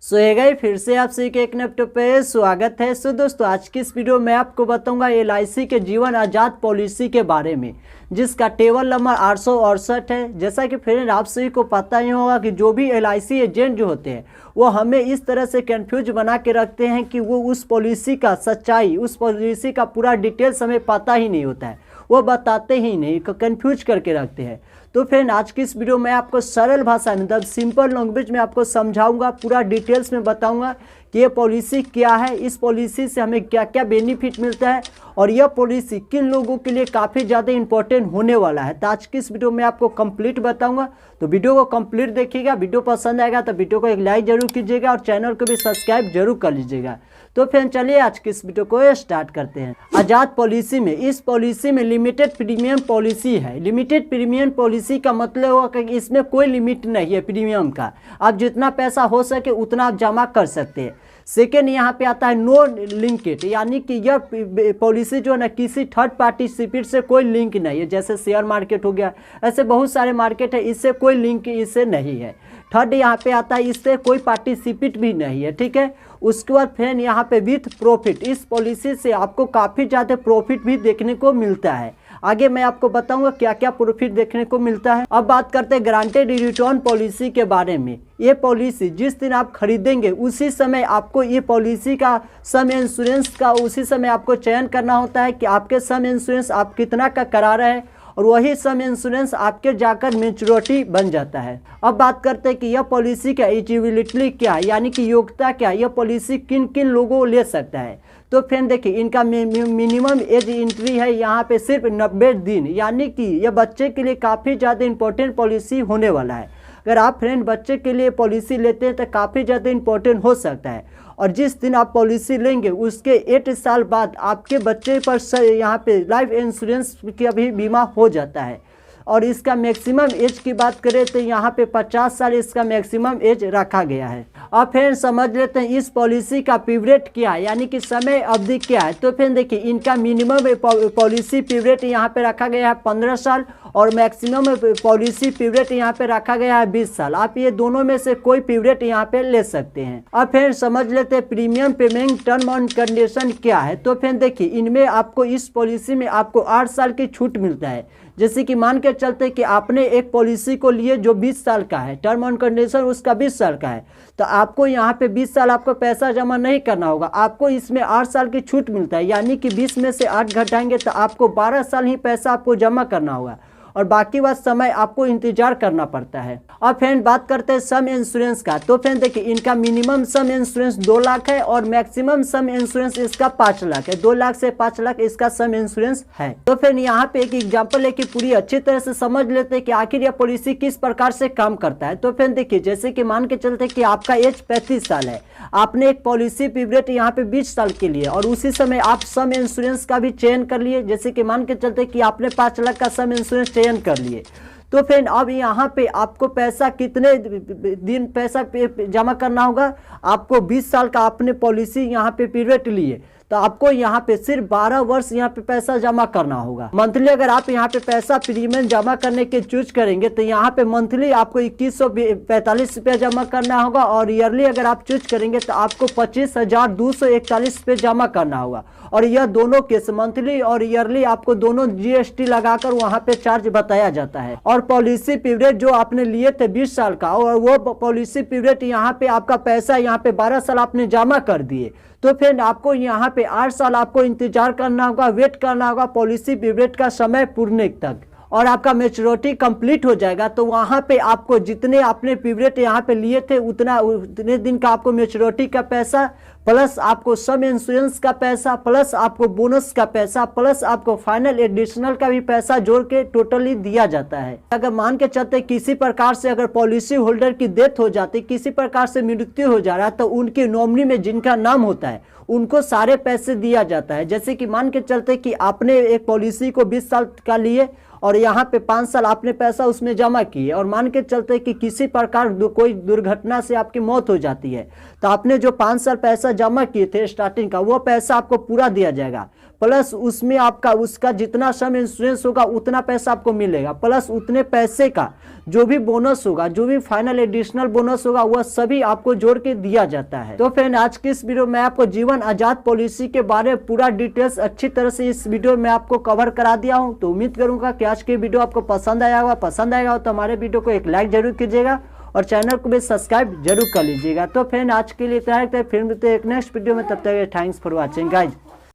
Hey guys, फिर से आप सभी के एक नए वीडियो पे स्वागत है। दोस्तों, आज की इस वीडियो में आपको बताऊंगा LIC के जीवन आजाद पॉलिसी के बारे में, जिसका टेबल नंबर 868 है। जैसा कि फ्रेंड आप सभी को पता ही होगा कि जो भी LIC एजेंट जो होते हैं वो हमें इस तरह से कंफ्यूज बना के रखते हैं कि वो उस पॉलिसी का सच्चाई, उस पॉलिसी का पूरा डिटेल्स हमें पता ही नहीं होता है, वो बताते ही नहीं, कंफ्यूज करके रखते हैं। तो फ्रेंड आज की इस वीडियो में आपको सरल भाषा में, मतलब सिंपल लैंग्वेज में आपको समझाऊंगा, पूरा डिटेल्स में बताऊंगा कि ये पॉलिसी क्या है, इस पॉलिसी से हमें क्या क्या बेनिफिट मिलता है और यह पॉलिसी किन लोगों के लिए काफ़ी ज़्यादा इंपॉर्टेंट होने वाला है। तो आज की इस वीडियो में आपको कंप्लीट बताऊंगा, तो वीडियो को कंप्लीट देखिएगा। वीडियो पसंद आएगा तो वीडियो को एक लाइक जरूर कीजिएगा और चैनल को भी सब्सक्राइब जरूर कर लीजिएगा। तो फिर चलिए आज की इस वीडियो को स्टार्ट करते हैं। आज़ाद पॉलिसी में, इस पॉलिसी में लिमिटेड प्रीमियम पॉलिसी है। लिमिटेड प्रीमियम पॉलिसी का मतलब होगा कि इसमें कोई लिमिट नहीं है प्रीमियम का, आप जितना पैसा हो सके उतना आप जमा कर सकते हैं। सेकेंड यहाँ पे आता है नो लिंकेज, यानी कि यह पॉलिसी जो है ना किसी थर्ड पार्टिसिपेट से कोई लिंक नहीं है। जैसे शेयर मार्केट हो गया, ऐसे बहुत सारे मार्केट है, इससे कोई लिंक इससे नहीं है। थर्ड यहाँ पे आता है इससे कोई पार्टिसिपेट भी नहीं है, ठीक है। उसके बाद फ्रेंड यहाँ पे विथ प्रॉफिट, इस पॉलिसी से आपको काफ़ी ज़्यादा प्रॉफिट भी देखने को मिलता है। आगे मैं आपको बताऊंगा क्या क्या प्रॉफिट देखने को मिलता है। अब बात करते हैं ग्रांटेड रिटर्न पॉलिसी के बारे में। ये पॉलिसी जिस दिन आप खरीदेंगे उसी समय आपको ये पॉलिसी का सम इंश्योरेंस का उसी समय आपको चयन करना होता है कि आपके सम इंश्योरेंस आप कितना का करा रहे हैं, और वही सम इंश्योरेंस आपके जाकर मैच्योरिटी बन जाता है। अब बात करते हैं कि यह पॉलिसी का एलिजिबिलिटी क्या है, यानी कि योग्यता क्या है, यह पॉलिसी किन किन लोगों ले सकता है। तो फ्रेंड देखिए, इनका मिनिमम एज एंट्री है यहाँ पे सिर्फ 90 दिन, यानी कि यह बच्चे के लिए काफ़ी ज़्यादा इंपॉर्टेंट पॉलिसी होने वाला है। अगर आप फ्रेंड बच्चे के लिए पॉलिसी लेते हैं तो काफ़ी ज़्यादा इंपॉर्टेंट हो सकता है। और जिस दिन आप पॉलिसी लेंगे उसके 8 साल बाद आपके बच्चे पर यहाँ पे लाइफ इंश्योरेंस का भी बीमा हो जाता है। और इसका मैक्सिमम एज की बात करें तो यहाँ पे 50 साल इसका मैक्सिमम एज रखा गया है। अब फिर समझ लेते हैं इस पॉलिसी का पीरियड क्या है, यानी कि समय अवधि क्या है। तो फिर देखिए, इनका मिनिमम पॉलिसी पीरियड यहाँ पे रखा गया है 15 साल और मैक्सिमम पॉलिसी पीरियड यहाँ पे रखा गया है 20 साल। आप ये दोनों में से कोई पीरियड यहाँ पे ले सकते हैं। अब फिर समझ लेते हैं premium payment term and condition क्या है। तो फिर देखिए, इनमें आपको इस पॉलिसी में आपको 8 साल की छूट मिलता है। जैसे कि मान के चलते कि आपने एक पॉलिसी को लिए जो 20 साल का है, टर्म एंड कंडीशन उसका 20 साल का है, तो आपको यहाँ पे 20 साल आपको पैसा जमा नहीं करना होगा, आपको इसमें 8 साल की छूट मिलता है। यानी कि 20 में से 8 घटाएंगे तो आपको 12 साल ही पैसा आपको जमा करना होगा और बाकी बात समय आपको इंतजार करना पड़ता है। अब फ्रेंड बात करते हैं सम इंश्योरेंस का। तो फ्रेंड देखिए, इनका मिनिमम सम इंश्योरेंस 2 लाख है और मैक्सिमम सम इंश्योरेंस इसका 5 लाख है। 2 लाख से 5 लाख इसका सम इंश्योरेंस है। तो फिर यहाँ पे एक एग्जांपल है कि पूरी अच्छी तरह से समझ लेते हैं कि आखिर यह पॉलिसी किस प्रकार से काम करता है। तो फ्रेंड देखिए, जैसे कि मान के चलते कि आपका एज 35 साल है, आपने एक पॉलिसी पीरियड यहाँ पे 20 साल के लिए और उसी समय आप सम इंश्योरेंस का भी चयन कर लिए। जैसे कि मान के चलते कि आपने 5 लाख का सम इंश्योरेंस चयन कर लिए। तो फ्रेंड अब यहाँ पे आपको पैसा कितने दिन पैसा जमा करना होगा, आपको 20 साल का आपने पॉलिसी यहाँ पे पीरियड लिए तो आपको यहाँ पे सिर्फ 12 वर्ष यहाँ पे पैसा जमा करना होगा। मंथली अगर आप यहाँ पे पैसा प्रीमियम जमा करने के चूज करेंगे तो यहाँ पे मंथली आपको 2145 रुपया जमा करना होगा और ईयरली अगर आप चूज करेंगे तो आपको 25,241 रुपये जमा करना होगा। और यह दोनों केस मंथली और ईयरली आपको दोनों GST लगाकर वहाँ पे चार्ज बताया जाता है। और पॉलिसी पीरियड जो आपने लिए थे 20 साल का, और वो पॉलिसी पीरियड यहाँ पे आपका पैसा यहाँ पे 12 साल आपने जमा कर दिए, तो फिर आपको यहाँ पे 8 साल आपको इंतजार करना होगा, वेट करना होगा पॉलिसी पीरियड का समय पूर्णे तक, और आपका मैच्योरिटी कंप्लीट हो जाएगा। तो वहाँ पे आपको जितने आपने पीरियड यहाँ पे लिए थे उतने दिन का आपको मैच्योरिटी का पैसा प्लस आपको सम इंश्योरेंस का पैसा प्लस आपको बोनस का पैसा प्लस आपको फाइनल एडिशनल का भी पैसा जोड़ के टोटली दिया जाता है। अगर मान के चलते किसी प्रकार से अगर पॉलिसी होल्डर की डेथ हो जाती, किसी प्रकार से मृत्यु हो जा रहा है, तो उनके नॉमिनी में जिनका नाम होता है उनको सारे पैसे दिया जाता है। जैसे कि मान के चलते कि आपने एक पॉलिसी को 20 साल का लिए और यहाँ पे 5 साल आपने पैसा उसमें जमा किए, और मान के चलते कि किसी प्रकार कोई दुर्घटना से आपकी मौत हो जाती है तो आपने जो 5 साल पैसा जमा किए थे स्टार्टिंग का, वो पैसा आपको पूरा दिया जाएगा। प्लस उसमें आपका उसका जितना सम इंश्योरेंस होगा उतना पैसा आपको मिलेगा, प्लस उतने पैसे का जो भी बोनस होगा, जो भी फाइनल एडिशनल बोनस होगा, वह सभी आपको जोड़ के दिया जाता है। तो फ्रेंड आज की इस वीडियो में आपको जीवन आजाद पॉलिसी के बारे में पूरा डिटेल्स अच्छी तरह से इस वीडियो में आपको कवर करा दिया हूं। तो उम्मीद करूंगा कि आज की वीडियो आपको पसंद आया होगा। पसंद आएगा तो हमारे वीडियो को एक लाइक जरूर कीजिएगा और चैनल को भी सब्सक्राइब जरूर कर लीजिएगा। तो फ्रेंड आज के लिए इतना है, फिर मिलते हैं एक नेक्स्ट वीडियो में, तब तक थैंक्स फॉर वॉचिंग गाइज।